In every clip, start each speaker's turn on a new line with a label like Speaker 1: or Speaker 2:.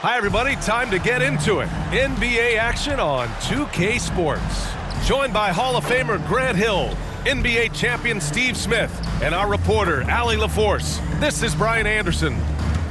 Speaker 1: Hi, everybody. Time to get into it. NBA action on 2K Sports. Joined by Hall of Famer Grant Hill, NBA champion Steve Smith, and our reporter, Allie LaForce. This is Brian Anderson.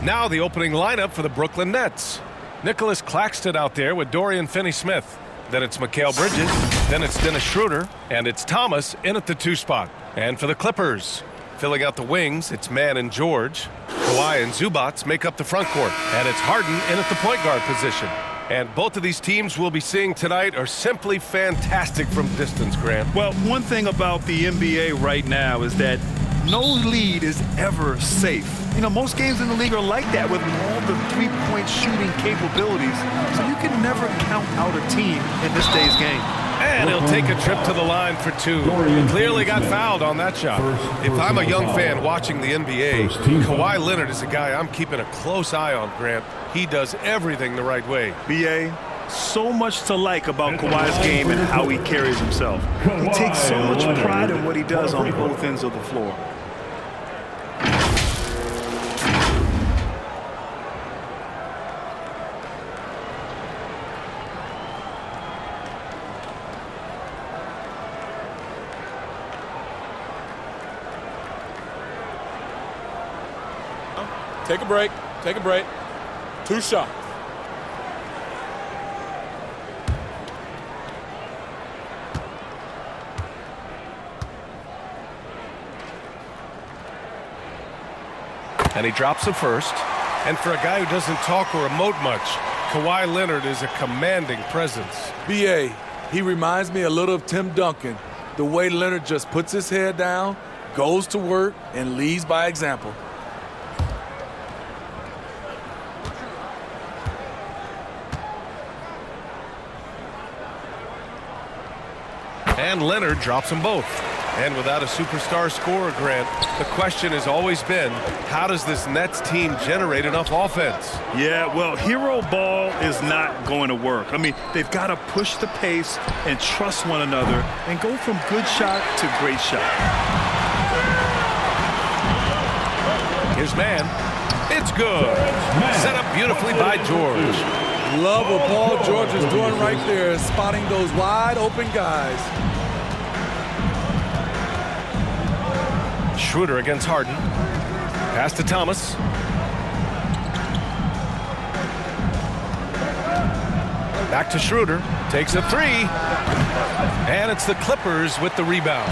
Speaker 1: Now the opening lineup for the Brooklyn Nets. Nicholas Claxton out there with Dorian Finney-Smith. Then it's Mikal Bridges. Then it's Dennis Schroeder. And it's Thomas in at the 2 spot. And for the Clippers, filling out the wings, it's Mann and George. Kawhi and Zubac make up the front court. And it's Harden in at the point guard position. And both of these teams we'll be seeing tonight are simply fantastic from distance, Grant.
Speaker 2: Well, one thing about the NBA right now is that no lead is ever safe. You know, most games in the league are like that with all the three-point shooting capabilities. So you can never count out a team in this day's game.
Speaker 1: And he'll take a trip to the line for 2. Clearly got fouled on that shot. If I'm a young fan watching the NBA, Kawhi Leonard is a guy I'm keeping a close eye on, Grant. He does everything the right way.
Speaker 2: B.A., so much to like about Kawhi's game and how he carries himself. He takes so much pride in what he does on both ends of the floor.
Speaker 3: Take a break. Take a break. 2 shots.
Speaker 1: And he drops the first. And for a guy who doesn't talk or emote much, Kawhi Leonard is a commanding presence.
Speaker 3: B.A., he reminds me a little of Tim Duncan. The way Leonard just puts his head down, goes to work, and leads by example.
Speaker 1: And Leonard drops them both. And without a superstar scorer, Grant, the question has always been, how does this Nets team generate enough offense?
Speaker 2: Yeah, well, hero ball is not going to work. I mean, they've got to push the pace and trust one another and go from good shot to great shot.
Speaker 1: Here's Mann. It's good. Set up beautifully by George.
Speaker 3: Love what Paul George is doing right there, spotting those wide open guys.
Speaker 1: Schroeder against Harden. Pass to Thomas. Back to Schroeder. Takes a 3. And it's the Clippers with the rebound.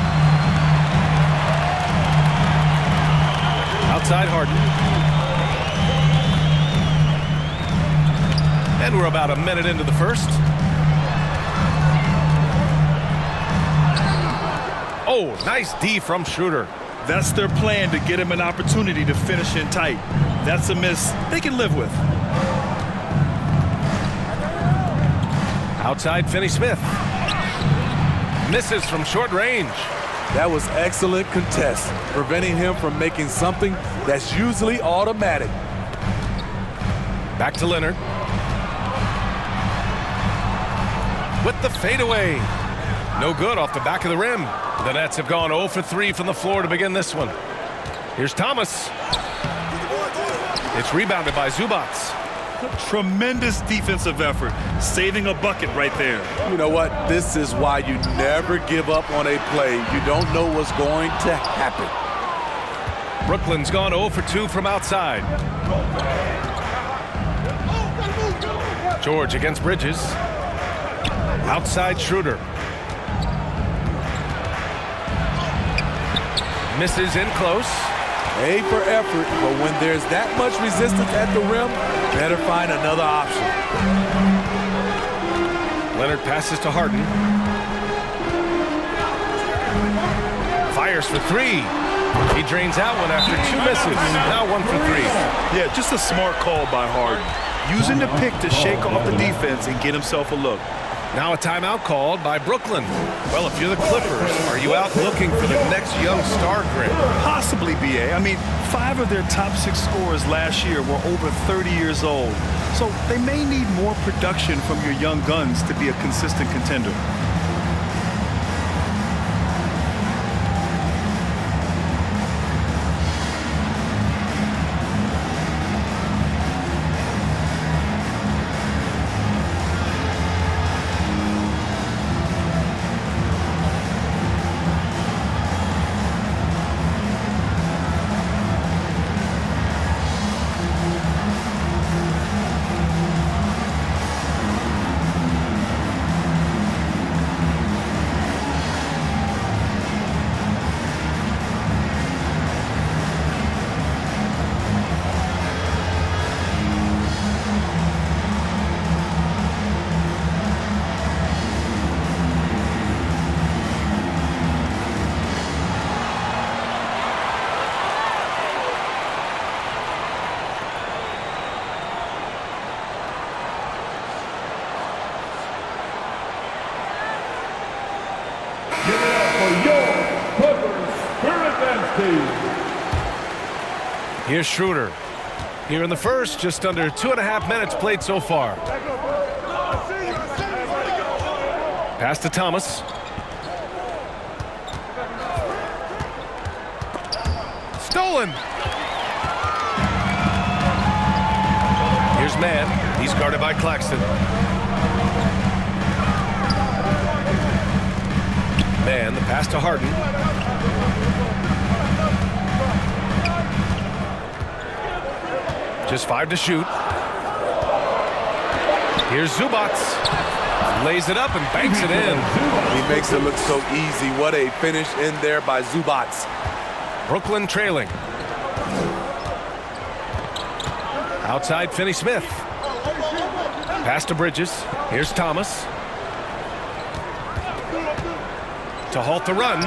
Speaker 1: Outside Harden. And we're about a minute into the first. Oh, nice D from Schroeder.
Speaker 2: That's their plan, to get him an opportunity to finish in tight. That's a miss they can live with.
Speaker 1: Outside Finney-Smith. Misses from short range.
Speaker 3: That was excellent contest, preventing him from making something that's usually automatic.
Speaker 1: Back to Leonard. With the fadeaway. No good off the back of the rim. The Nets have gone 0 for 3 from the floor to begin this one. Here's Thomas. It's rebounded by Zubac.
Speaker 2: Tremendous defensive effort, saving a bucket right there.
Speaker 3: You know what? This is why you never give up on a play. You don't know what's going to happen.
Speaker 1: Brooklyn's gone 0 for 2 from outside. George against Bridges. Outside Schroeder. Misses in close.
Speaker 3: A for effort, but when there's that much resistance at the rim, better find another option.
Speaker 1: Leonard passes to Harden. Fires for 3. He drains out one after 2 misses. Now 1 for 3.
Speaker 2: Yeah, just a smart call by Harden. Using the pick to shake off the defense and get himself a look.
Speaker 1: Now a timeout called by Brooklyn. Well, if you're the Clippers, are you out looking for the next young star, Grant?
Speaker 2: Possibly, B.A. I mean, 5 of their top 6 scorers last year were over 30 years old. So they may need more production from your young guns to be a consistent contender.
Speaker 1: Here's Schroeder. Here in the first, just under 2.5 minutes played so far. Pass to Thomas. Stolen. Here's Mann. He's guarded by Claxton. Mann, the pass to Harden. Just 5 to shoot. Here's Zubats. Lays it up and banks it in.
Speaker 3: He makes it look so easy. What a finish in there by Zubats.
Speaker 1: Brooklyn trailing. Outside Finney-Smith. Pass to Bridges. Here's Thomas. To halt the run.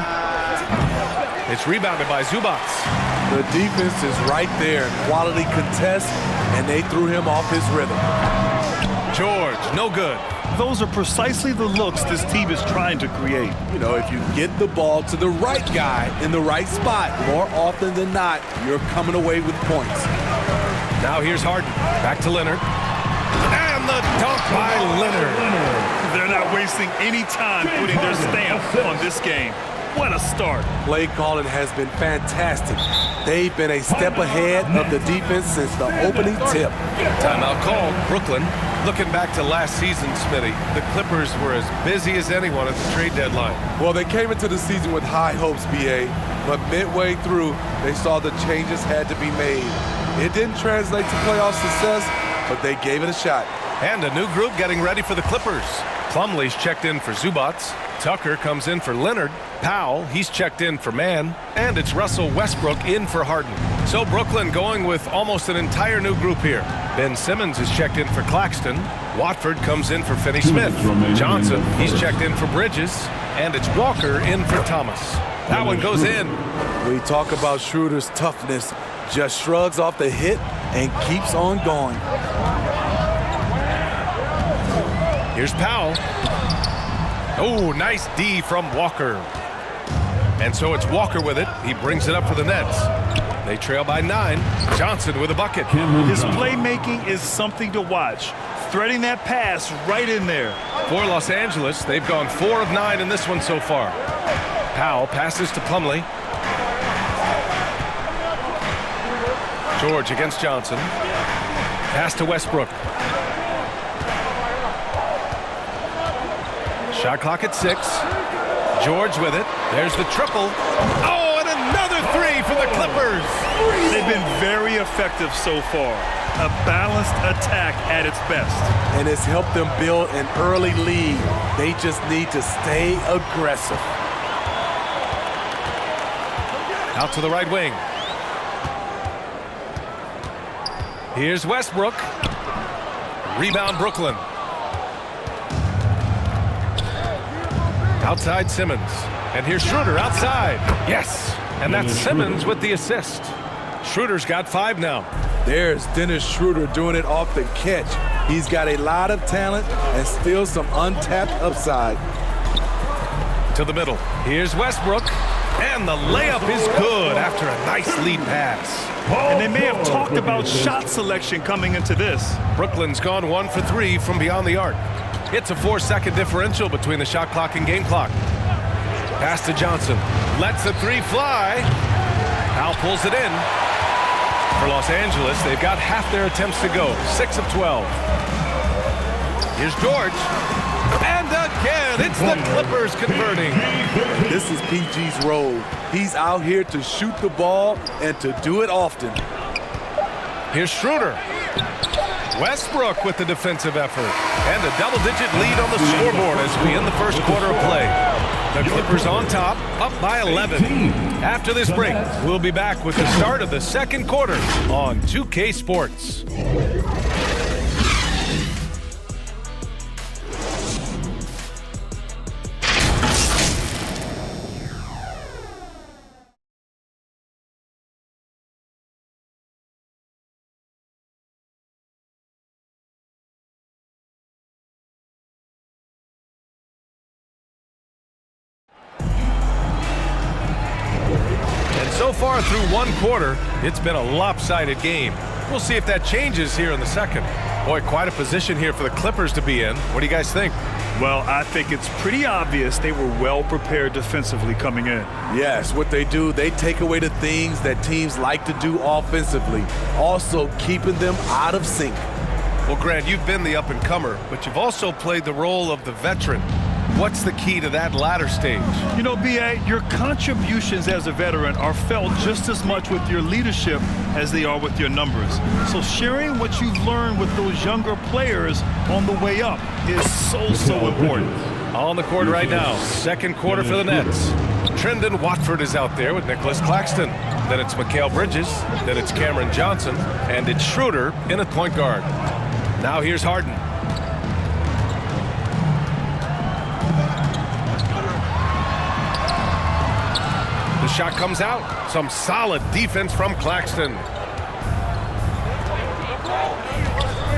Speaker 1: It's rebounded by Zubats.
Speaker 3: The defense is right there. Quality contest, and they threw him off his rhythm.
Speaker 1: George, no good.
Speaker 2: Those are precisely the looks this team is trying to create.
Speaker 3: You know, if you get the ball to the right guy in the right spot, more often than not, you're coming away with points.
Speaker 1: Now here's Harden. Back to Leonard. And the dunk by Leonard.
Speaker 2: They're not wasting any time putting their stamp on this game. What a start.
Speaker 3: Play calling has been fantastic. They've been a step ahead of the defense since the opening tip.
Speaker 1: Timeout called. Brooklyn. Looking back to last season, Smitty, the Clippers were as busy as anyone at the trade deadline.
Speaker 3: Well, they came into the season with high hopes, B.A., but midway through, they saw the changes had to be made. It didn't translate to playoff success, but they gave it a shot.
Speaker 1: And a new group getting ready for the Clippers. Plumlee's checked in for Zubats. Tucker comes in for Leonard. Powell, he's checked in for Mann. And it's Russell Westbrook in for Harden. So Brooklyn going with almost an entire new group here. Ben Simmons is checked in for Claxton. Watford comes in for Finney-Smith. Johnson, he's checked in for Bridges. And it's Walker in for Thomas. That one goes in.
Speaker 3: We talk about Schroeder's toughness. Just shrugs off the hit and keeps on going.
Speaker 1: Here's Powell. Oh, nice D from Walker. And so it's Walker with it. He brings it up for the Nets. They trail by 9. Johnson with a bucket.
Speaker 2: His playmaking is something to watch. Threading that pass right in there.
Speaker 1: For Los Angeles, they've gone 4 of 9 in this one so far. Powell passes to Plumlee. George against Johnson. Pass to Westbrook. Shot clock at 6. George with it. There's the triple. Oh, and another 3 for the Clippers.
Speaker 2: They've been very effective so far. A balanced attack at its best.
Speaker 3: And it's helped them build an early lead. They just need to stay aggressive.
Speaker 1: Out to the right wing. Here's Westbrook. Rebound Brooklyn. Outside Simmons. And here's Schroeder outside. Yes. And that's Simmons with the assist. Schroeder's got 5 now.
Speaker 3: There's Dennis Schroeder doing it off the catch. He's got a lot of talent and still some untapped upside.
Speaker 1: To the middle. Here's Westbrook. And the layup is good after a nice lead pass.
Speaker 2: And they may have talked about shot selection coming into this.
Speaker 1: Brooklyn's gone 1 for 3 from beyond the arc. It's a 4-second differential between the shot clock and game clock. Pass to Johnson. Lets the 3 fly. Powell pulls it in. For Los Angeles, they've got half their attempts to go. 6 of 12. Here's George. And again, it's the Clippers converting.
Speaker 3: This is PG's role. He's out here to shoot the ball and to do it often.
Speaker 1: Here's Schroeder. Westbrook with the defensive effort. And a double-digit lead on the scoreboard as we end the first quarter of play. The Clippers on top, up by 11. After this break, we'll be back with the start of the second quarter on 2K Sports. So So far through one quarter, it's been a lopsided game. We'll see if that changes here in the second. Boy, quite a position here for the Clippers to be in. What do you guys think?
Speaker 2: Well, I think it's pretty obvious they were well prepared defensively coming in.
Speaker 3: Yes, what they do, they take away the things that teams like to do offensively, also keeping them out of sync.
Speaker 1: Well, Grant, you've been the up-and-comer, but you've also played the role of the veteran. What's the key to that latter stage?
Speaker 2: You know, B.A., your contributions as a veteran are felt just as much with your leadership as they are with your numbers. So sharing what you've learned with those younger players on the way up is so important.
Speaker 1: On the court right now, second quarter for the Nets. Trendon Watford is out there with Nicholas Claxton. Then it's Mikal Bridges, then it's Cameron Johnson, and it's Schroeder in at point guard. Now here's Harden. The shot comes out. Some solid defense from Claxton.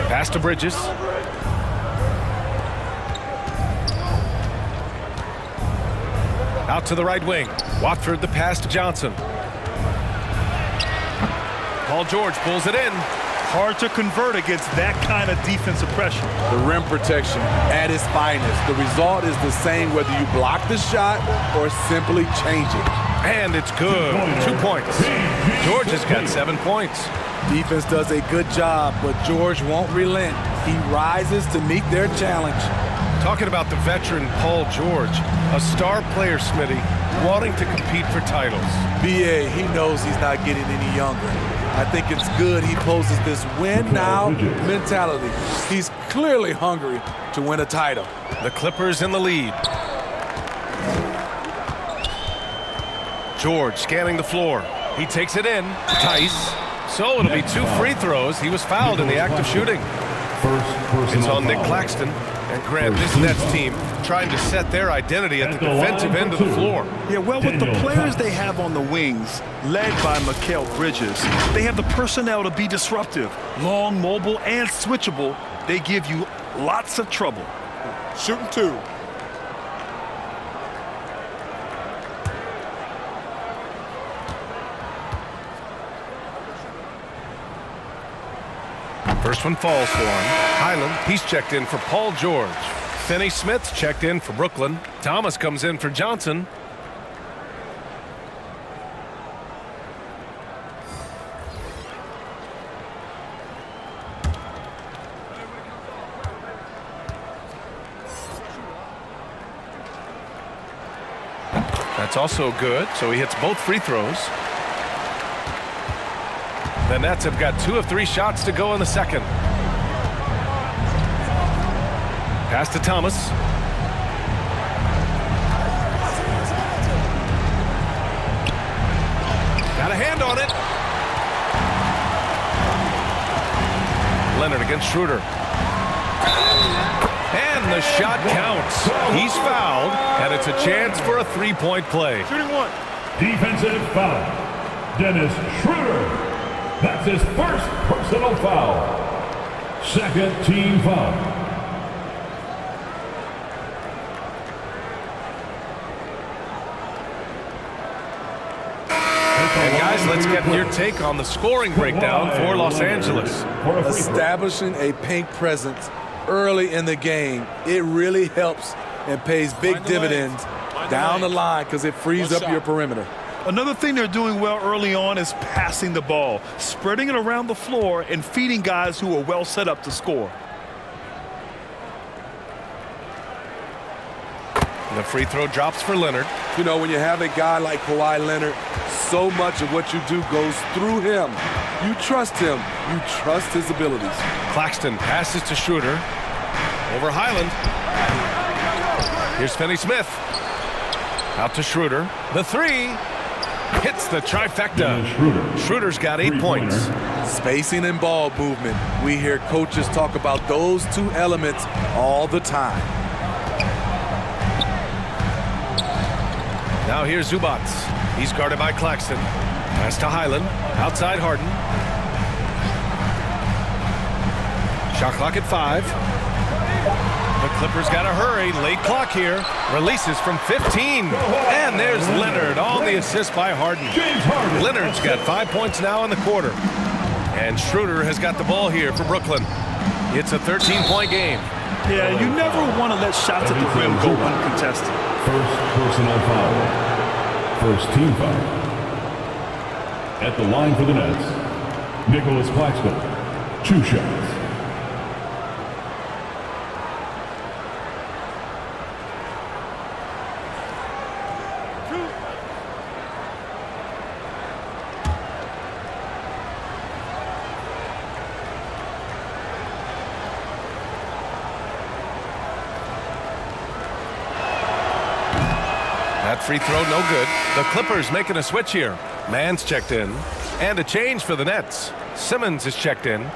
Speaker 1: Pass to Bridges. Out to the right wing. Watford the pass to Johnson. Paul George pulls it in.
Speaker 2: Hard to convert against that kind of defensive pressure.
Speaker 3: The rim protection at its finest. The result is the same whether you block the shot or simply change it.
Speaker 1: And it's good. 2 points. George has got 7 points.
Speaker 3: Defense does a good job, but George won't relent. He rises to meet their challenge.
Speaker 1: Talking about the veteran Paul George, a star player, Smitty, wanting to compete for titles.
Speaker 3: B.A., he knows he's not getting any younger. I think it's good he poses this win now mentality. He's clearly hungry to win a title.
Speaker 1: The Clippers in the lead. George scanning the floor. He takes it in. Tice. So it'll be 2 free throws. He was fouled in the act of shooting. It's on Nick Claxton. And Grant, this Nets team trying to set their identity at the defensive end of the floor.
Speaker 2: Yeah, well, with the players they have on the wings, led by Mikal Bridges, they have the personnel to be disruptive. Long, mobile, and switchable, they give you lots of trouble.
Speaker 3: Shooting 2.
Speaker 1: First one falls for him. Highland, he's checked in for Paul George. Finney-Smith's checked in for Brooklyn. Thomas comes in for Johnson. That's also good, so he hits both free throws. The Nets have got 2 of 3 shots to go in the second. Pass to Thomas. Got a hand on it. Leonard against Schroeder. And the shot counts. He's fouled, and it's a chance for a 3-point play.
Speaker 2: Shooting 1.
Speaker 4: Defensive foul. Dennis Schroeder. That's his first personal foul. Second team foul.
Speaker 1: And guys, let's get your take on the scoring breakdown for Los Angeles.
Speaker 3: Establishing a paint presence early in the game, it really helps and pays big dividends down the line because it frees up your perimeter.
Speaker 2: Another thing they're doing well early on is passing the ball, spreading it around the floor and feeding guys who are well set up to score.
Speaker 1: The free throw drops for Leonard.
Speaker 3: You know, when you have a guy like Kawhi Leonard, so much of what you do goes through him. You trust him. You trust his abilities.
Speaker 1: Claxton passes to Schroeder. Over Highland. Here's Finney-Smith. Out to Schroeder. The 3. Hits the trifecta. Schroeder's got 8 points.
Speaker 3: Spacing and ball movement. We hear coaches talk about those 2 elements all the time.
Speaker 1: Now here's Zubac. He's guarded by Claxton. Pass to Highland. Outside Harden. Shot clock at 5. Clippers got to hurry. Late clock here. Releases from 15. And there's Leonard on the assist by Harden. Leonard's got 5 points now in the quarter. And Schroeder has got the ball here for Brooklyn. It's a 13-point game.
Speaker 2: Yeah, you never want to let shots at the rim go uncontested.
Speaker 4: First personal foul. First team foul. At the line for the Nets, Nicholas Claxton. 2 shots.
Speaker 1: That free throw, no good. The Clippers making a switch here. Mann's checked in. And a change for the Nets. Simmons is checked in.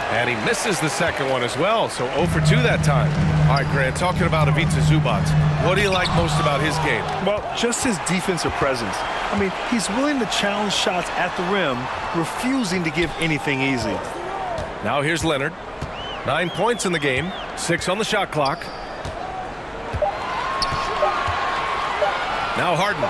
Speaker 1: And he misses the second one as well, so 0 for 2 that time. All right, Grant, talking about Ivica Zubac, what do you like most about his game?
Speaker 2: Well, just his defensive presence. I mean, he's willing to challenge shots at the rim, refusing to give anything easy.
Speaker 1: Now here's Leonard. 9 points in the game, 6 on the shot clock. Now Harden.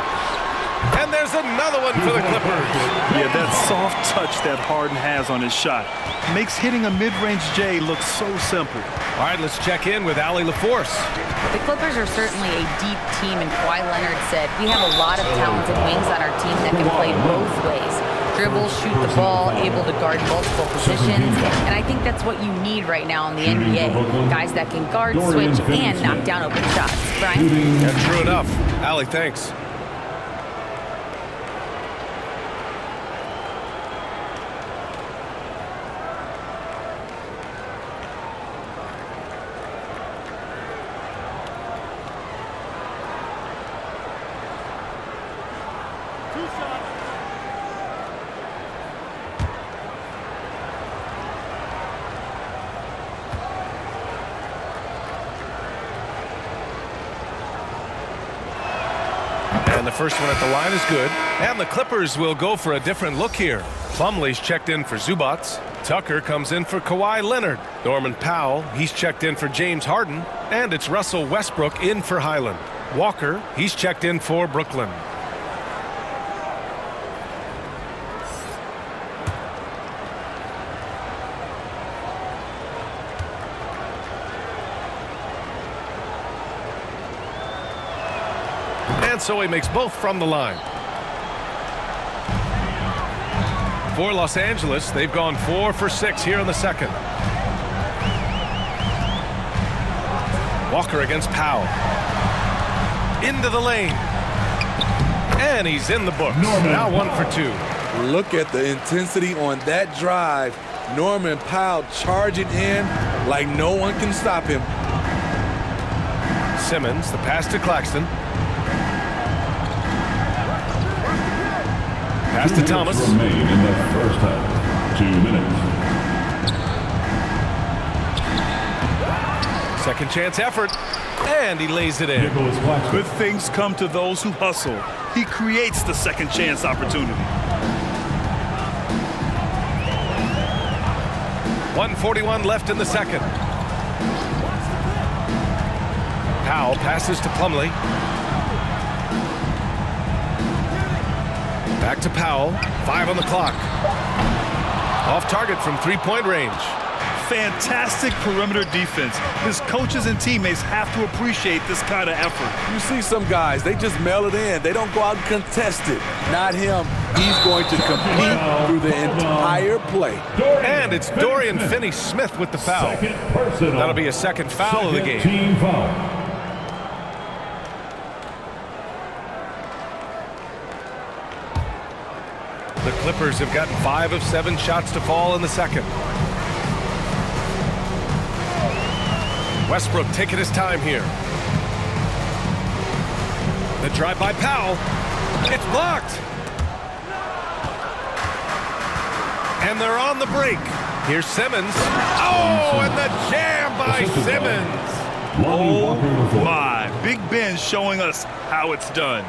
Speaker 1: And there's another one for the Clippers.
Speaker 2: Yeah, that soft touch that Harden has on his shot makes hitting a mid-range J look so simple.
Speaker 1: All right, let's check in with Ali LaForce.
Speaker 5: The Clippers are certainly a deep team, and Kawhi Leonard said, we have a lot of talented wings on our team that can play both ways. Dribble, shoot the ball, able to guard multiple positions, and I think that's what you need right now in the NBA. Guys that can guard, switch, and knock down open shots. Brian?
Speaker 1: Yeah, true enough. Ali, thanks. And the first one at the line is good. And the Clippers will go for a different look here. Plumlee's checked in for Zubac. Tucker comes in for Kawhi Leonard. Norman Powell, he's checked in for James Harden. And it's Russell Westbrook in for Highland. Walker, he's checked in for Brooklyn. And so he makes both from the line. For Los Angeles, they've gone 4 for 6 here in the second. Walker against Powell. Into the lane. And he's in the books. Now 1 for 2.
Speaker 3: Look at the intensity on that drive. Norman Powell charging in like no one can stop him.
Speaker 1: Simmons, the pass to Claxton. Pass to Thomas.
Speaker 4: Remain in the first half. 2 minutes.
Speaker 1: Second chance effort. And he lays it in.
Speaker 4: Nicholas Claxton.
Speaker 2: Good things come to those who hustle. He creates the second chance opportunity.
Speaker 1: 1:41 left in the second. Powell passes to Plumlee. Back to Powell. 5 on the clock. Off target from 3-point range.
Speaker 2: Fantastic perimeter defense. His coaches and teammates have to appreciate this kind of effort.
Speaker 3: You see some guys, they just mail it in. They don't go out and contest it. Not him. He's going to compete through the entire play.
Speaker 1: And it's Dorian Finney-Smith with the foul. That'll be a second foul of the game.
Speaker 4: Team foul.
Speaker 1: The Clippers have gotten 5 of 7 shots to fall in the second. Westbrook taking his time here. The drive by Powell. It's blocked. And they're on the break. Here's Simmons. Oh, and the jam by Simmons.
Speaker 2: Oh, my. Big Ben showing us how it's done.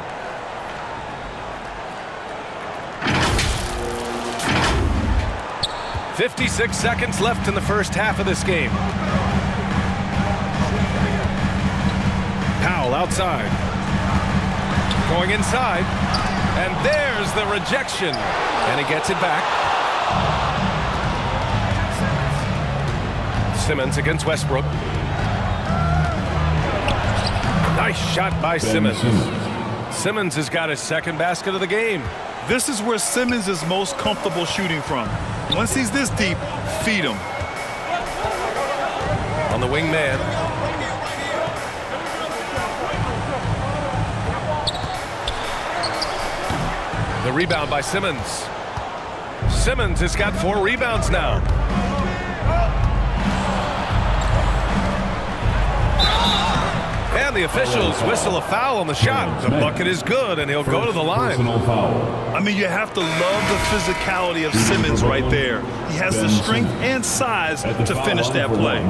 Speaker 1: "56 seconds left in the first half of this game. Powell outside. Going inside. And there's the rejection. And he gets it back. Simmons against Westbrook. Nice shot by Simmons. Simmons has got his second basket of the game.
Speaker 2: This is where Simmons is most comfortable shooting from. Once he's this deep, feed him.
Speaker 1: On the wing man. The rebound by Simmons. Simmons has got 4 rebounds now. And the officials whistle a foul on the shot. The bucket is good, and he'll go to the line.
Speaker 2: I mean, you have to love the physicality of Simmons right there. He has the strength and size to finish that play.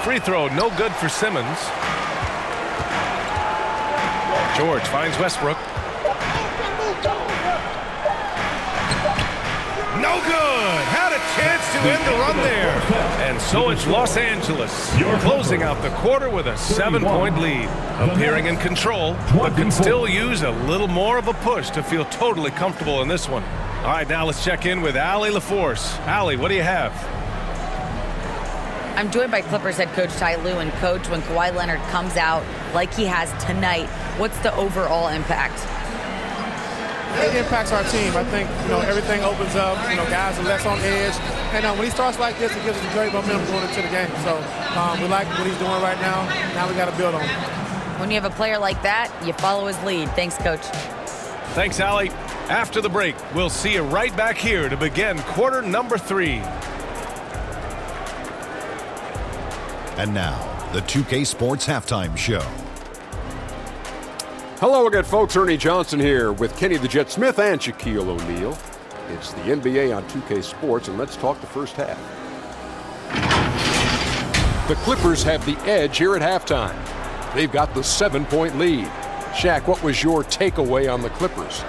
Speaker 1: Free throw, no good for Simmons. George finds Westbrook. No good! Had a chance to end the run there. And so it's Los Angeles closing out the quarter with a 7-point lead. Appearing in control, but can still use a little more of a push to feel totally comfortable in this one. All right, now let's check in with Allie LaForce. Allie, what do you have?
Speaker 5: I'm joined by Clippers head coach Ty Lue. And coach, when Kawhi Leonard comes out like he has tonight, what's the overall impact?
Speaker 6: It impacts our team. I think, everything opens up. Guys are less on edge. And when he starts like this, it gives us a great momentum going into the game. So we like what he's doing right now. Now we got to build on it.
Speaker 5: When you have a player like that, you follow his lead. Thanks, coach.
Speaker 1: Thanks, Allie. After the break, we'll see you right back here to begin quarter number 3.
Speaker 7: And now, the 2K Sports Halftime Show.
Speaker 8: Hello again, folks. Ernie Johnson here with Kenny the Jet Smith and Shaquille O'Neal. It's the NBA on 2K Sports, and let's talk the first half. The Clippers have the edge here at halftime. They've got the 7-point lead. Shaq, what was your takeaway on the Clippers?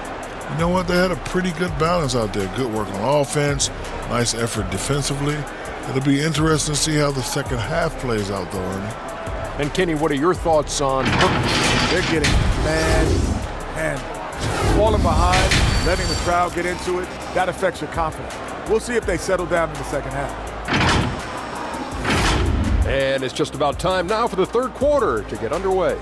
Speaker 9: You know what? They had a pretty good balance out there. Good work on offense, nice effort defensively. It'll be interesting to see how the second half plays out, though, Ernie.
Speaker 8: And Kenny, what are your thoughts on
Speaker 10: They're getting mad and falling behind, letting the crowd get into it. That affects your confidence. We'll see if they settle down in the second half.
Speaker 8: And it's just about time now for the third quarter to get underway.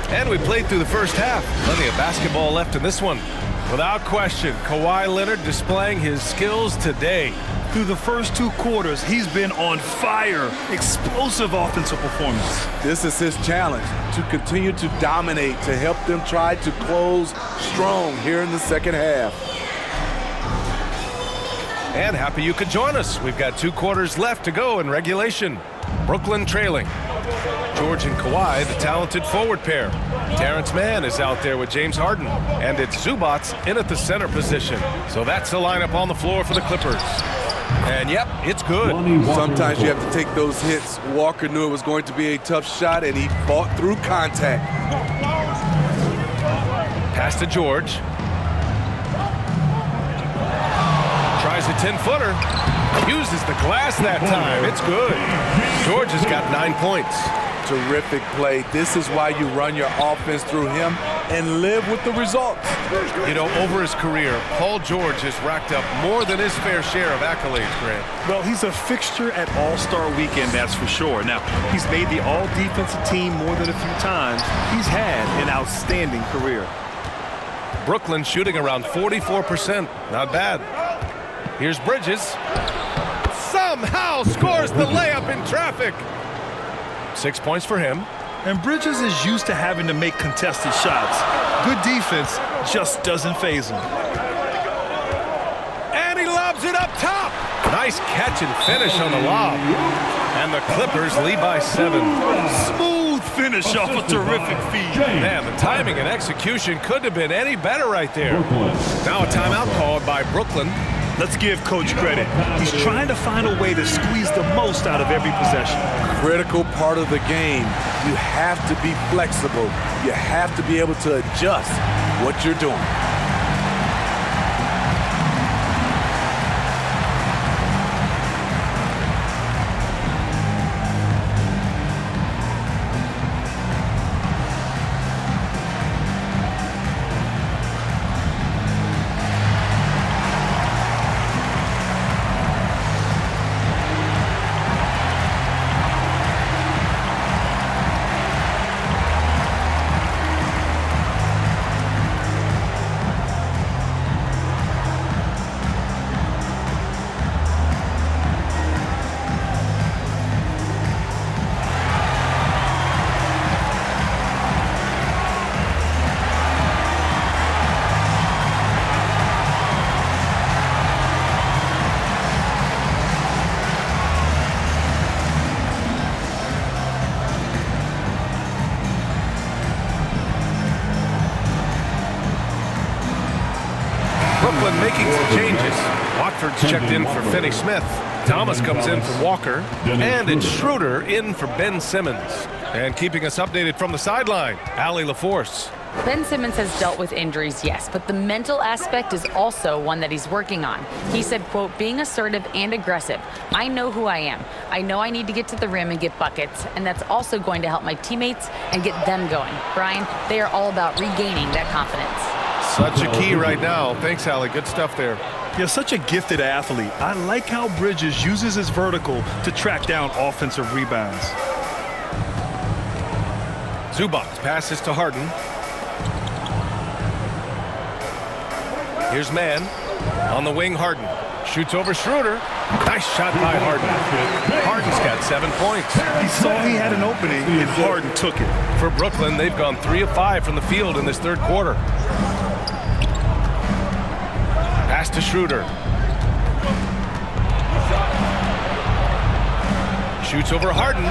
Speaker 1: And we played through the first half. Plenty of basketball left in this one. Without question, Kawhi Leonard displaying his skills today.
Speaker 2: Through the first 2 quarters, he's been on fire. Explosive offensive performance.
Speaker 3: This is his challenge, to continue to dominate, to help them try to close strong here in the second half.
Speaker 1: And happy you could join us. We've got 2 quarters left to go in regulation. Brooklyn trailing. George and Kawhi, the talented forward pair. Terrence Mann is out there with James Harden. And it's Zubats in at the center position. So that's the lineup on the floor for the Clippers. And yep, it's good.
Speaker 3: Sometimes you have to take those hits. Walker knew it was going to be a tough shot, and he fought through contact.
Speaker 1: Pass to George. Tries a 10-footer. Uses the glass that time. It's good. George has got 9 points.
Speaker 3: Terrific play. This is why you run your offense through him. and live with the results.
Speaker 1: You know, over his career, Paul George has racked up more than his fair share of accolades, Grant.
Speaker 2: Well, he's a fixture at All-Star Weekend, that's for sure. Now, he's made the All-Defensive team more than a few times. He's had an outstanding career.
Speaker 1: Brooklyn shooting around 44%. Not bad. Here's Bridges. Somehow scores the layup in traffic. 6 points for him.
Speaker 2: And Bridges is used to having to make contested shots. Good defense just doesn't faze him.
Speaker 1: And he lobs it up top. Nice catch and finish on the lob. And the Clippers lead by 7.
Speaker 2: Smooth finish off a terrific feed.
Speaker 1: Man, the timing and execution couldn't have been any better right there. Now a timeout called by Brooklyn.
Speaker 2: Let's give Coach credit. He's trying to find a way to squeeze the most out of every possession.
Speaker 3: Critical part of the game. You have to be flexible. You have to be able to adjust what you're doing.
Speaker 1: Brooklyn making some changes. Watford's checked in for Finney Smith. Thomas comes in for Walker. And it's Schroeder in for Ben Simmons. And keeping us updated from the sideline, Allie LaForce.
Speaker 5: Ben Simmons has dealt with injuries, yes, but the mental aspect is also one that he's working on. He said, quote, being assertive and aggressive. I know who I am. I know I need to get to the rim and get buckets, and that's also going to help my teammates and get them going. Brian, they are all about regaining that confidence.
Speaker 1: Such a key right now. Thanks, Allie. Good stuff there.
Speaker 2: You're such a gifted athlete. I like how Bridges uses his vertical to track down offensive rebounds.
Speaker 1: Zubac passes to Harden. Here's Mann. On the wing, Harden. Shoots over Schroeder. Nice shot by Harden. Harden's got 7 points.
Speaker 2: He saw he had an opening, and Harden took it.
Speaker 1: For Brooklyn, they've gone 3 of 5 from the field in this third quarter. Pass to Schroeder. Shoots over Harden.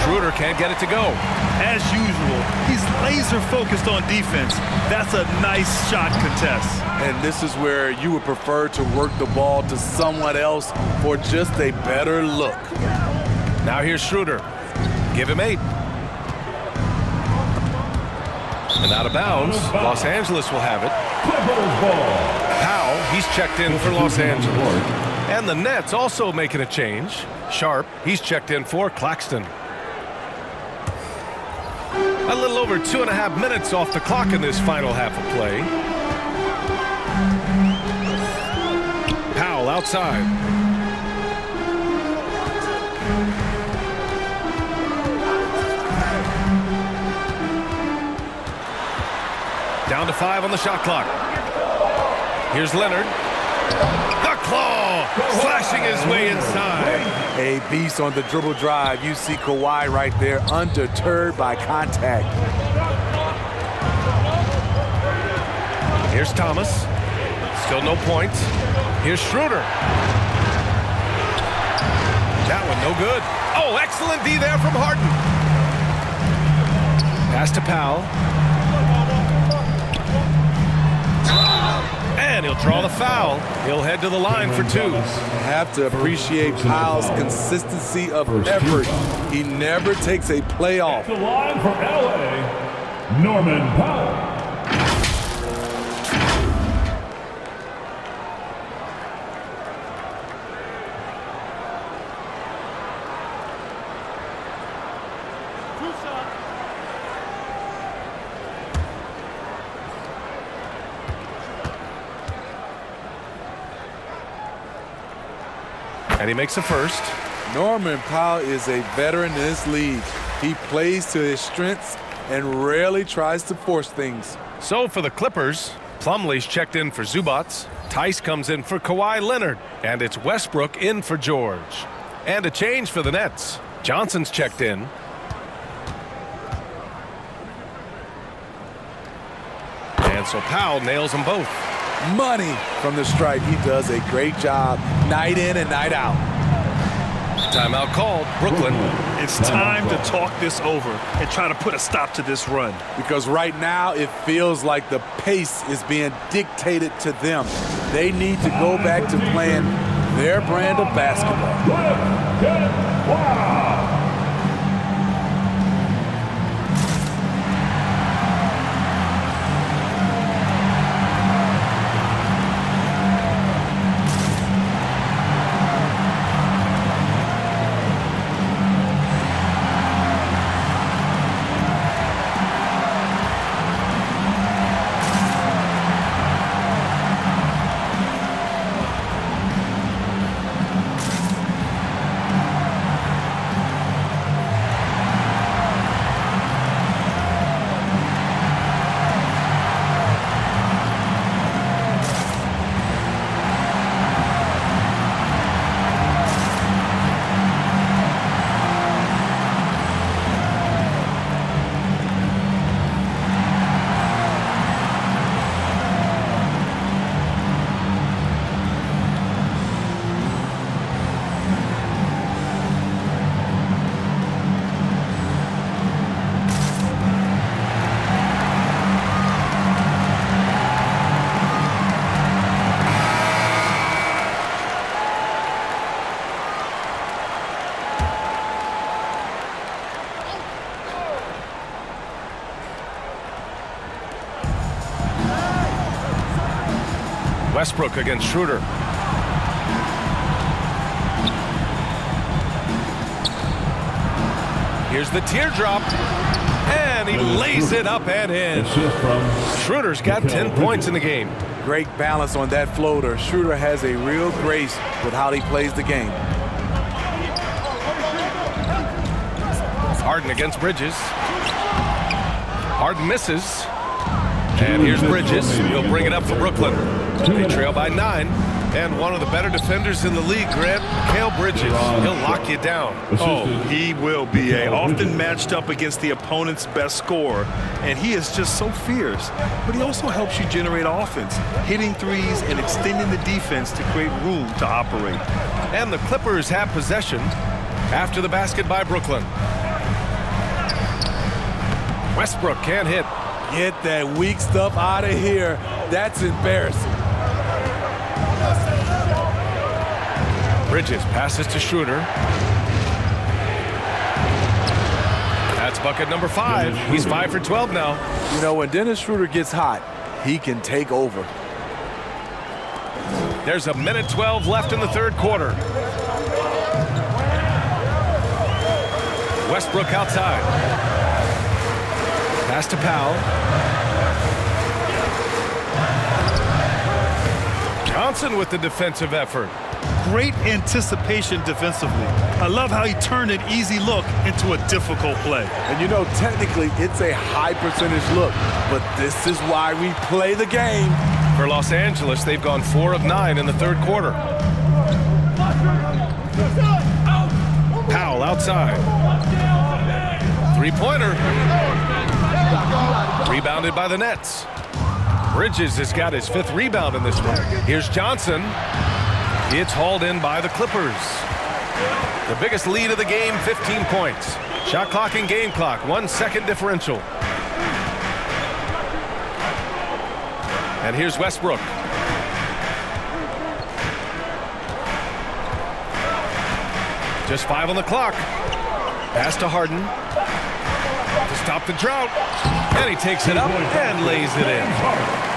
Speaker 1: Schroeder can't get it to go.
Speaker 2: As usual, he's laser focused on defense. That's a nice shot contest.
Speaker 3: And this is where you would prefer to work the ball to someone else for just a better look.
Speaker 1: Now here's Schroeder. Give him 8. And out of bounds, Los Angeles will have it. Powell, he's checked in for Los Angeles. And the Nets also making a change. Sharp, he's checked in for Claxton. A little over 2.5 minutes off the clock in this final half of play. Powell outside. Down to 5 on the shot clock. Here's Leonard. The claw, slashing his way inside.
Speaker 3: A beast on the dribble drive. You see Kawhi right there, undeterred by contact.
Speaker 1: Here's Thomas. Still no points. Here's Schroeder. That one no good. Oh, excellent D there from Harden. Pass to Powell. And he'll draw the foul. He'll head to the line for 2.
Speaker 3: Have to appreciate Powell's consistency of effort. He never takes a play off.
Speaker 4: The line for LA, Norman Powell.
Speaker 1: And he makes a first.
Speaker 3: Norman Powell is a veteran in this league. He plays to his strengths and rarely tries to force things.
Speaker 1: So for the Clippers, Plumlee's checked in for Zubats. Tice comes in for Kawhi Leonard. And it's Westbrook in for George. And a change for the Nets. Johnson's checked in. And so Powell nails them both.
Speaker 3: Money from the stripe. He does a great job night in and night out.
Speaker 1: Timeout called. Brooklyn.
Speaker 11: It's time to talk this over and try to put a stop to this run.
Speaker 3: Because right now it feels like the pace is being dictated to them. They need to go back to playing their brand of basketball.
Speaker 1: Westbrook against Schroeder. Here's the teardrop. And he lays it up and in. Schroeder's got 10 points in the game.
Speaker 3: Great balance on that floater. Schroeder has a real grace with how he plays the game.
Speaker 1: Harden against Bridges. Harden misses. And here's Bridges. He'll bring it up for Brooklyn. They trail by 9. And one of the better defenders in the league, Grant, Mikal Bridges. He'll lock you down.
Speaker 11: Oh, he will be often matched up against the opponent's best scorer. And he is just so fierce. But he also helps you generate offense, hitting threes and extending the defense to create room to operate.
Speaker 1: And the Clippers have possession after the basket by Brooklyn. Westbrook can't hit.
Speaker 3: Get that weak stuff out of here. That's embarrassing.
Speaker 1: Bridges passes to Schroeder. That's bucket number 5. He's 5 for 12 now.
Speaker 3: You know, when Dennis Schroeder gets hot, he can take over.
Speaker 1: There's a minute 12 left in the third quarter. Westbrook outside. Pass to Powell. Johnson with the defensive effort.
Speaker 11: Great anticipation defensively. I love how he turned an easy look into a difficult play.
Speaker 3: And you know, technically, it's a high percentage look, but this is why we play the game.
Speaker 1: For Los Angeles, they've gone 4 of 9 in the third quarter. Powell outside. Three-pointer. Rebounded by the Nets. Bridges has got his 5th rebound in this one. Here's Johnson. It's hauled in by the Clippers. The biggest lead of the game, 15 points. Shot clock and game clock, 1 second differential. And here's Westbrook. Just 5 on the clock. Pass to Harden. To stop the drought. And he takes it up and lays it in.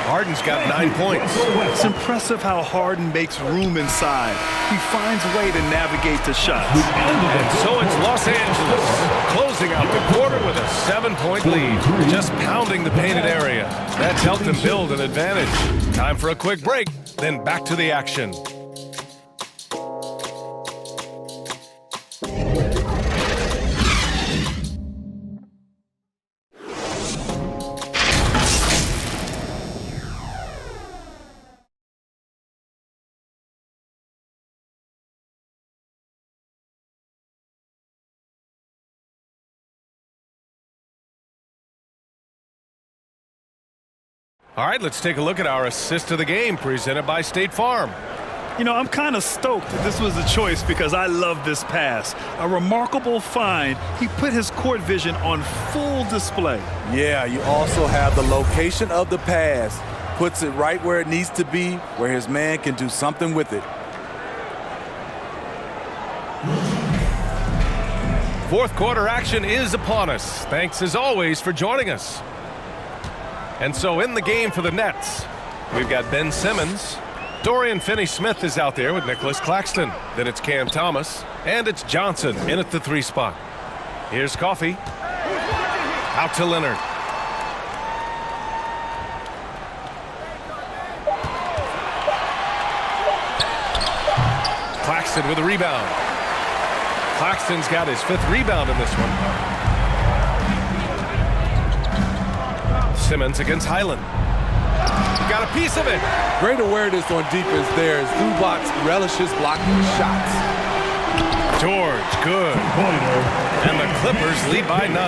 Speaker 1: Harden's got 9 points.
Speaker 11: It's impressive how Harden makes room inside. He finds a way to navigate the shots.
Speaker 1: And so it's Los Angeles closing out the quarter with a 7-point lead. Just pounding the painted area. That's helped them build an advantage. Time for a quick break, then back to the action. All right, let's take a look at our assist of the game presented by State Farm.
Speaker 11: You know, I'm kind of stoked that this was a choice because I love this pass. A remarkable find. He put his court vision on full display.
Speaker 3: Yeah, you also have the location of the pass. Puts it right where it needs to be, where his man can do something with it.
Speaker 1: Fourth quarter action is upon us. Thanks as always for joining us. And so in the game for the Nets, we've got Ben Simmons. Dorian Finney-Smith is out there with Nicholas Claxton. Then it's Cam Thomas. And it's Johnson in at the 3 spot. Here's Coffey. Out to Leonard. Claxton with a rebound. Claxton's got his 5th rebound in this one. Simmons against Highland. He got a piece of it.
Speaker 3: Great awareness on defense there as Zubac relishes blocking shots.
Speaker 1: George, good. And the Clippers lead by 9.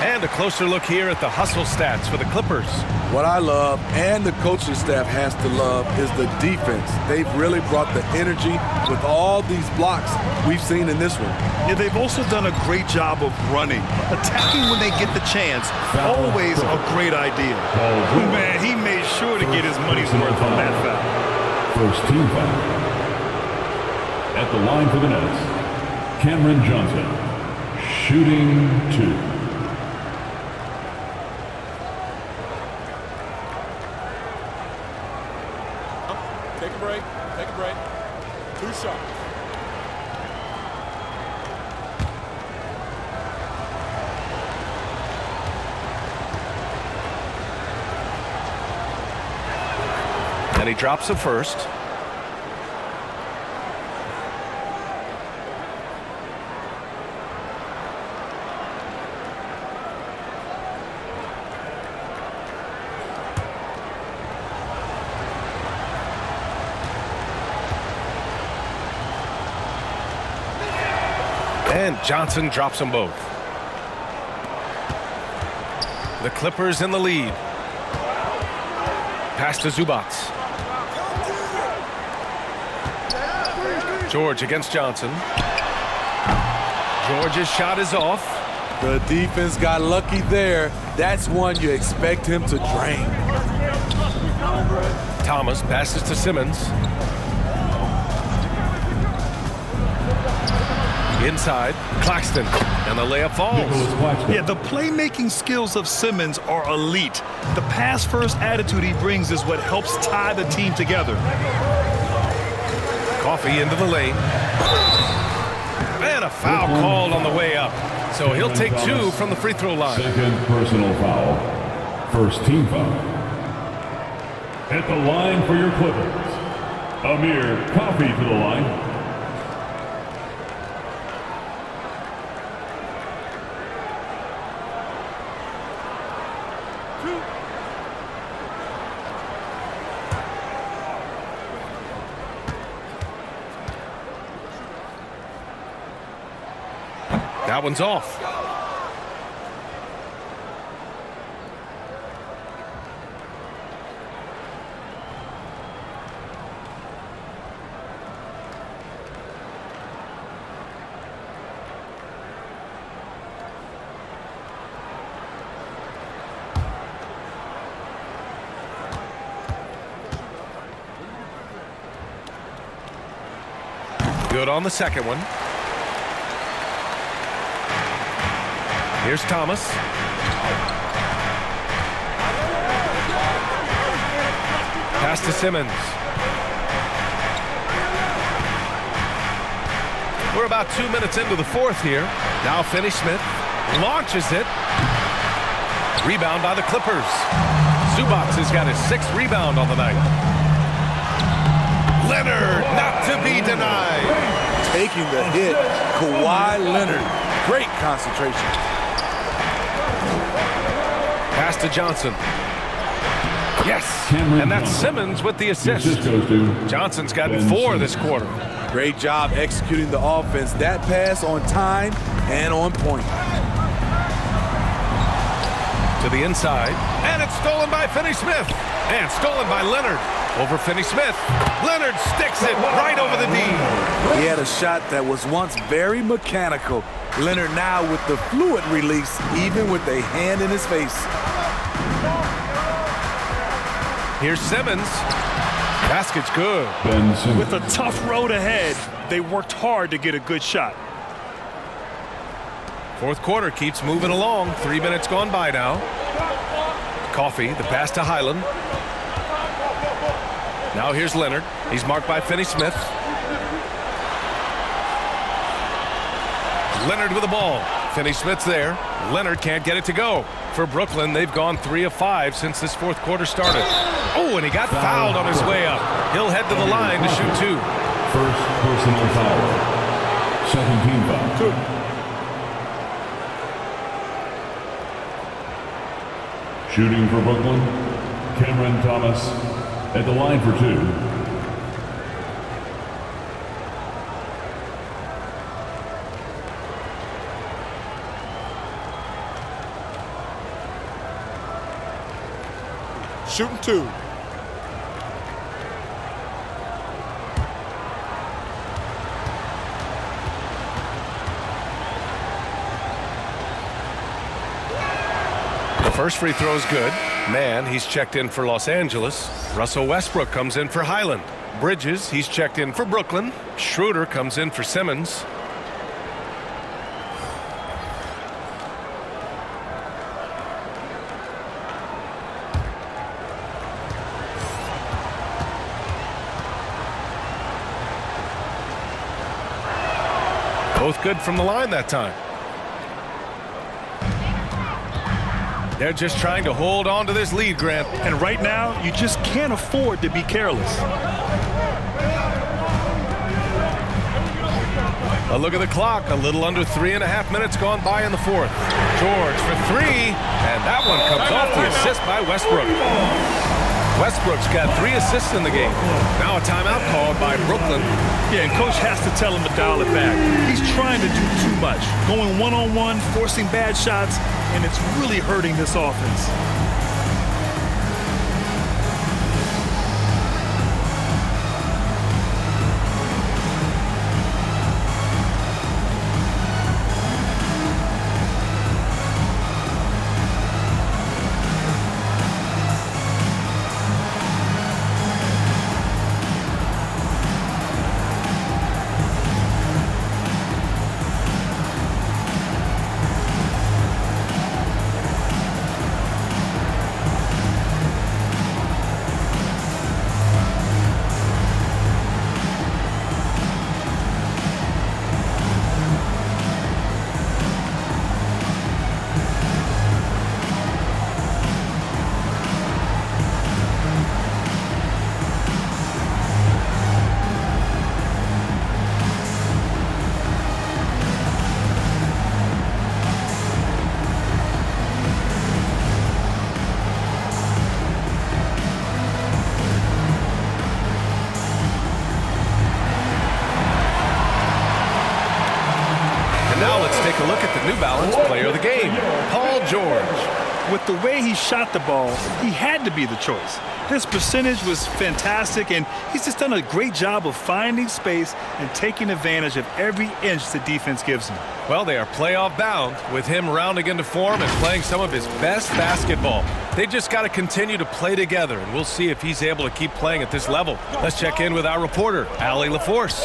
Speaker 1: And a closer look here at the hustle stats for the Clippers.
Speaker 3: What I love, and the coaching staff has to love, is the defense. They've really brought the energy with all these blocks we've seen in this one.
Speaker 11: Yeah, they've also done a great job of running. Attacking when they get the chance, always a great idea. Man, he made sure to get his money's worth on that foul.
Speaker 4: First team foul. At the line for the Nets, Cameron Johnson, shooting 2.
Speaker 10: Take a break. Take a break. 2 shots.
Speaker 1: And he drops the first. And Johnson drops them both. The Clippers in the lead. Pass to Zubac. George against Johnson. George's shot is off.
Speaker 3: The defense got lucky there. That's one you expect him to drain.
Speaker 1: Thomas passes to Simmons. Inside, Claxton, and the layup falls.
Speaker 11: Yeah, the playmaking skills of Simmons are elite. The pass-first attitude he brings is what helps tie the team together.
Speaker 1: Coffey into the lane. And a foul called on the way up. So he'll take 2 from the free throw line.
Speaker 4: Second personal foul. First team foul. At the line for your Clippers, Amir Coffey to the line.
Speaker 1: That one's off. Good on the second one. Here's Thomas. Pass to Simmons. We're about 2 minutes into the fourth here. Now Finney-Smith launches it. Rebound by the Clippers. Zubac has got his 6th rebound on the night. Leonard, not to be denied.
Speaker 3: Taking the hit, Kawhi Leonard. Great concentration.
Speaker 1: Pass to Johnson. Yes, and that's Simmons with the assist. Johnson's gotten 4 this quarter.
Speaker 3: Great job executing the offense. That pass on time and on point.
Speaker 1: To the inside. And it's stolen by Finney-Smith. And stolen by Leonard. Over Finney-Smith. Leonard sticks it right over the D.
Speaker 3: He had a shot that was once very mechanical. Leonard now with the fluid release, even with a hand in his face.
Speaker 1: Here's Simmons. Basket's good.
Speaker 4: Ben Simmons.
Speaker 11: With a tough road ahead, they worked hard to get a good shot.
Speaker 1: Fourth quarter keeps moving along. 3 minutes gone by now. Coffey, the pass to Highland. Now here's Leonard. He's marked by Finney-Smith. Leonard with the ball. Finney-Smith's there. Leonard can't get it to go. For Brooklyn, they've gone 3 of 5 since this fourth quarter started. Oh, and he got fouled on his way up. He'll head to the line to shoot 2.
Speaker 4: First personal foul. Second team foul.
Speaker 10: 2.
Speaker 4: Shooting for Brooklyn, Cameron Thomas at the line for 2.
Speaker 10: Shooting 2.
Speaker 1: First free throw is good. Mann, he's checked in for Los Angeles. Russell Westbrook comes in for Highland. Bridges, he's checked in for Brooklyn. Schroeder comes in for Simmons. Both good from the line that time. They're just trying to hold on to this lead, Grant.
Speaker 11: And right now, you just can't afford to be careless.
Speaker 1: A look at the clock. A little under 3.5 minutes gone by in the fourth. George for 3. And that one comes off the assist by Westbrook. Westbrook's got 3 assists in the game. Now a timeout called by Brooklyn.
Speaker 11: Yeah, and coach has to tell him to dial it back. He's trying to do too much. Going one-on-one, forcing bad shots, and it's really hurting this offense.
Speaker 1: Take a look at the New Balance player of the game, Paul George.
Speaker 11: With the way he shot the ball, he had to be the choice. His percentage was fantastic, and he's just done a great job of finding space and taking advantage of every inch the defense gives him.
Speaker 1: Well, they are playoff bound with him rounding into form and playing some of his best basketball. They just got to continue to play together, and we'll see if he's able to keep playing at this level. Let's check in with our reporter, Allie LaForce.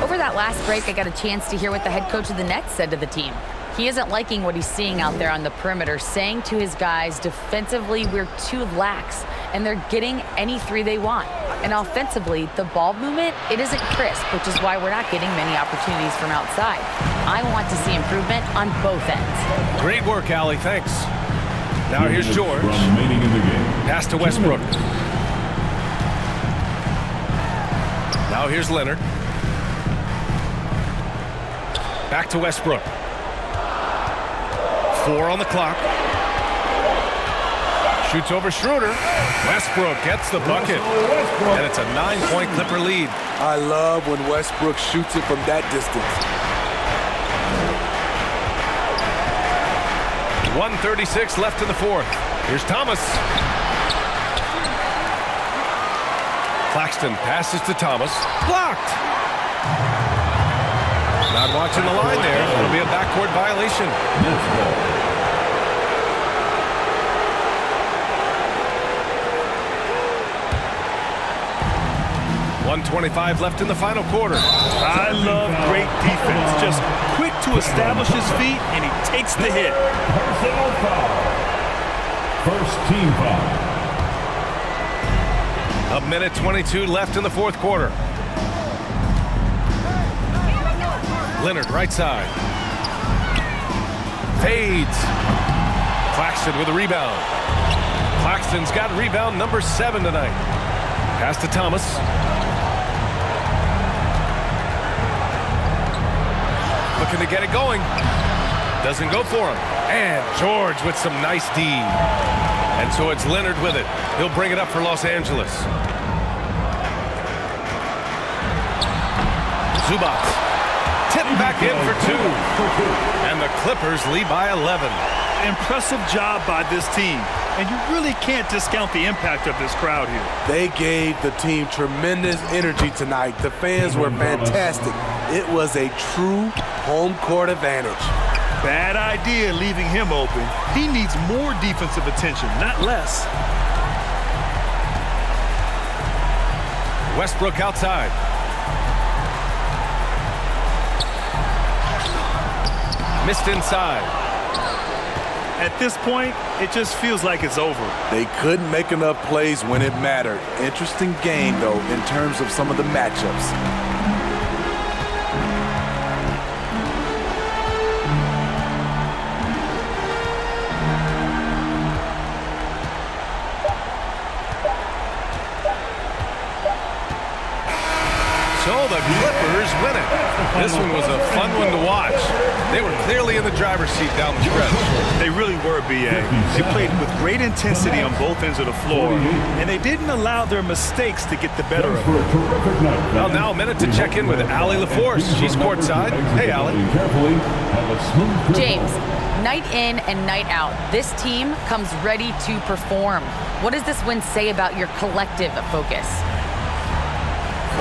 Speaker 5: Over that last break, I got a chance to hear what the head coach of the Nets said to the team. He isn't liking what he's seeing out there on the perimeter, saying to his guys, defensively, we're too lax, and they're getting any 3 they want. And offensively, the ball movement, it isn't crisp, which is why we're not getting many opportunities from outside. I want to see improvement on both ends.
Speaker 1: Great work, Allie. Thanks. Now here's George.
Speaker 4: Remaining in the game.
Speaker 1: Pass to Westbrook. Now here's Leonard. Back to Westbrook. 4 on the clock. Shoots over Schroeder. Westbrook gets the bucket. And it's a 9-point Clipper lead.
Speaker 3: I love when Westbrook shoots it from that distance.
Speaker 1: 1:36 left in the fourth. Here's Thomas. Claxton passes to Thomas. Blocked. Not watching the line there. It'll be a backcourt violation.
Speaker 4: Nets ball.
Speaker 1: 1:25 left in the final quarter.
Speaker 11: I love great defense. Just quick to establish his feet, and he takes the hit.
Speaker 4: Personal foul. First team foul.
Speaker 1: A minute 22 left in the fourth quarter. Leonard, right side. Fades. Claxton with a rebound. Claxton's got rebound number 7 tonight. Pass to Thomas. Looking to get it going. Doesn't go for him. And George with some nice D. And so it's Leonard with it. He'll bring it up for Los Angeles. Zubac. Tipped back in for 2. And the Clippers lead by 11.
Speaker 11: Impressive job by this team. And you really can't discount the impact of this crowd here.
Speaker 3: They gave the team tremendous energy tonight. The fans were fantastic. It was a true home court advantage.
Speaker 11: Bad idea leaving him open. He needs more defensive attention, not less.
Speaker 1: Westbrook outside. Missed inside.
Speaker 11: At this point, it just feels like it's over.
Speaker 3: They couldn't make enough plays when it mattered. Interesting game, though, in terms of some of the matchups.
Speaker 1: So the Clippers win it. This one was a fun one to watch. They were clearly in the driver's seat down the stretch.
Speaker 11: They really were, B.A. They played with great intensity on both ends of the floor, and they didn't allow their mistakes to get the better of them.
Speaker 1: Well, now a minute to check in with Allie LaForce. She's courtside. Hey, Allie.
Speaker 5: James, night in and night out, this team comes ready to perform. What does this win say about your collective focus?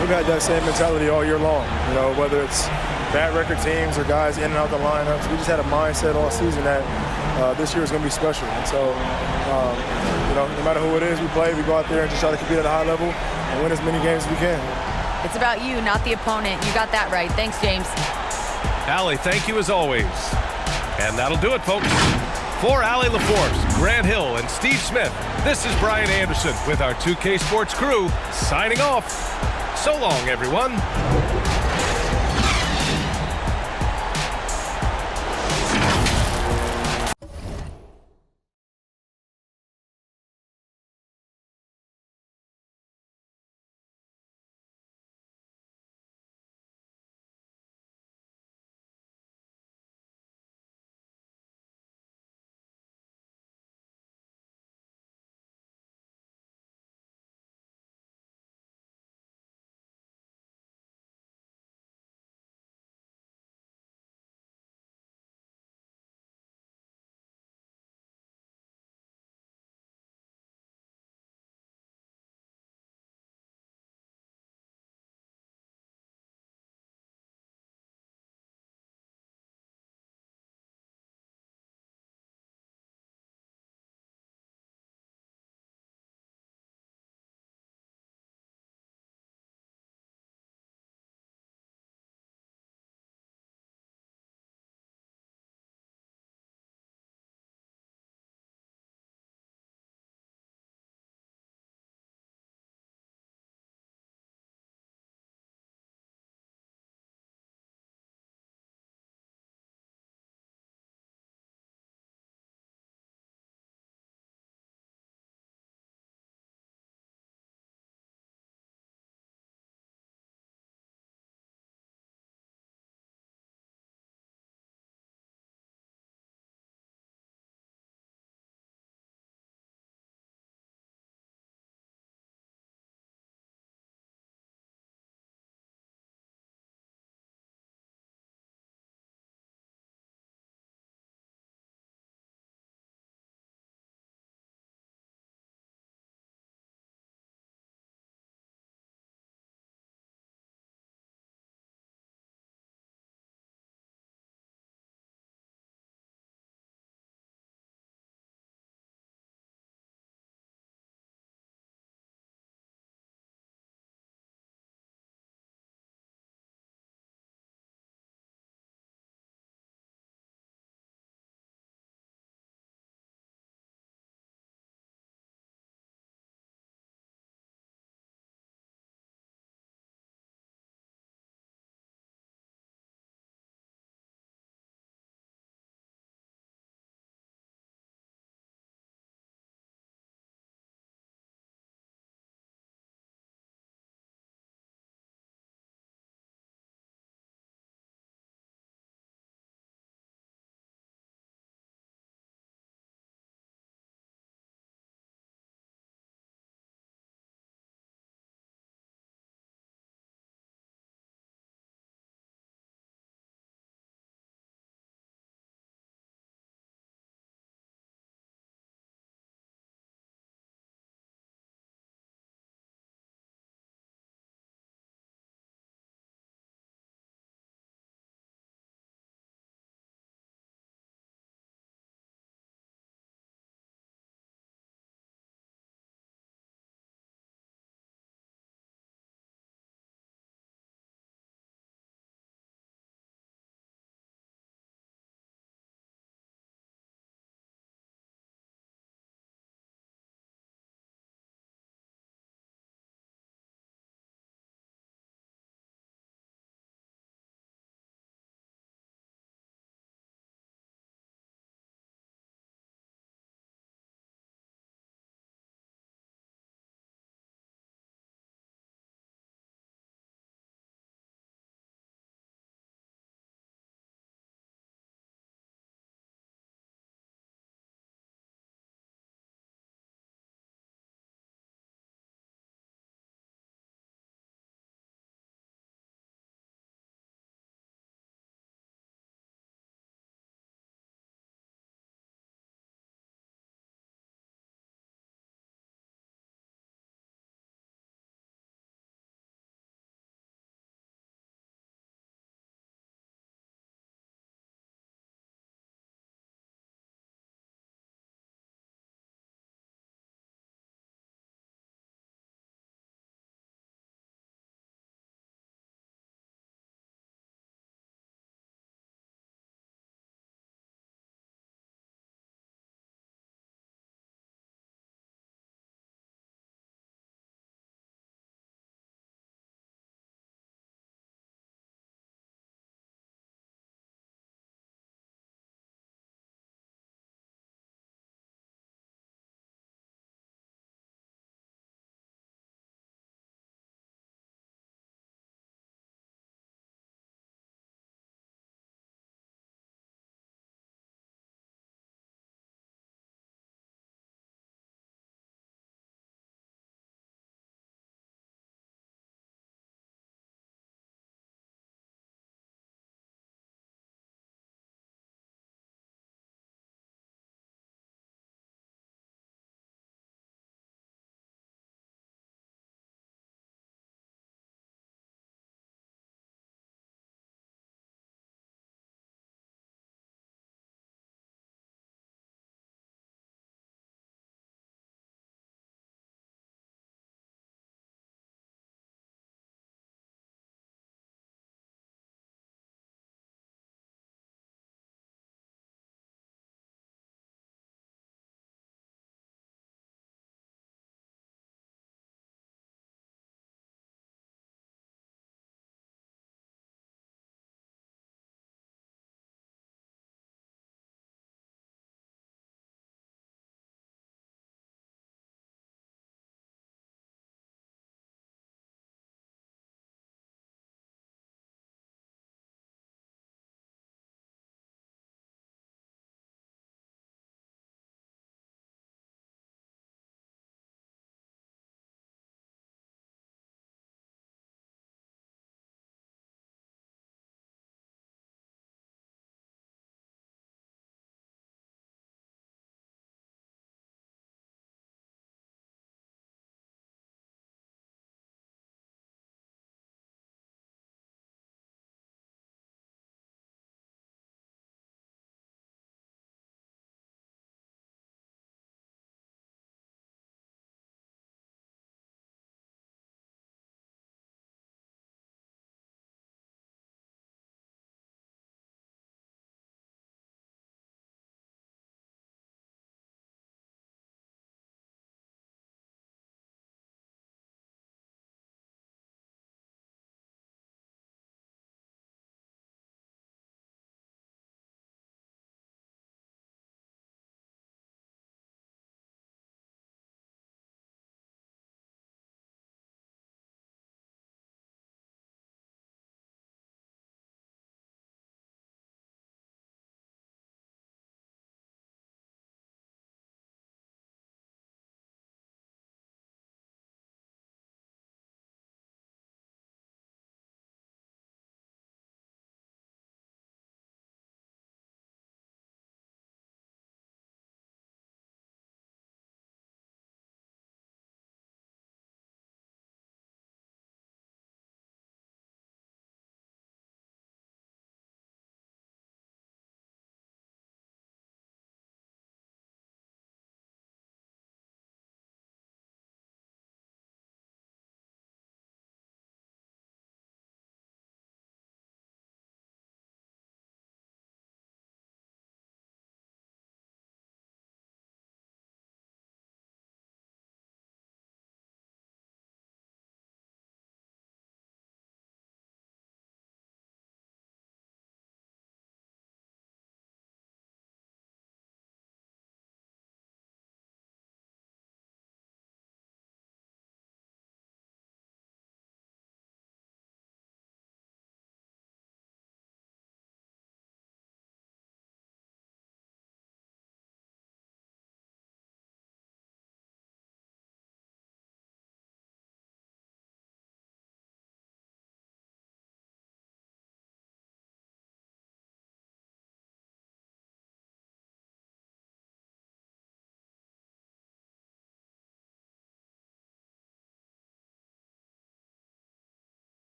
Speaker 6: We've had that same mentality all year long, you know, whether it's bad record teams or guys in and out the lineups. We just had a mindset all season that this year is going to be special. And so, you know, no matter who it is we play, we go out there and just try to compete at a high level and win as many games as we can.
Speaker 5: It's about you, not the opponent. You got that right. Thanks, James.
Speaker 1: Allie, thank you as always. And that'll do it, folks. For Allie LaForce, Grant Hill, and Steve Smith, this is Brian Anderson with our 2K Sports crew signing off. So long, everyone.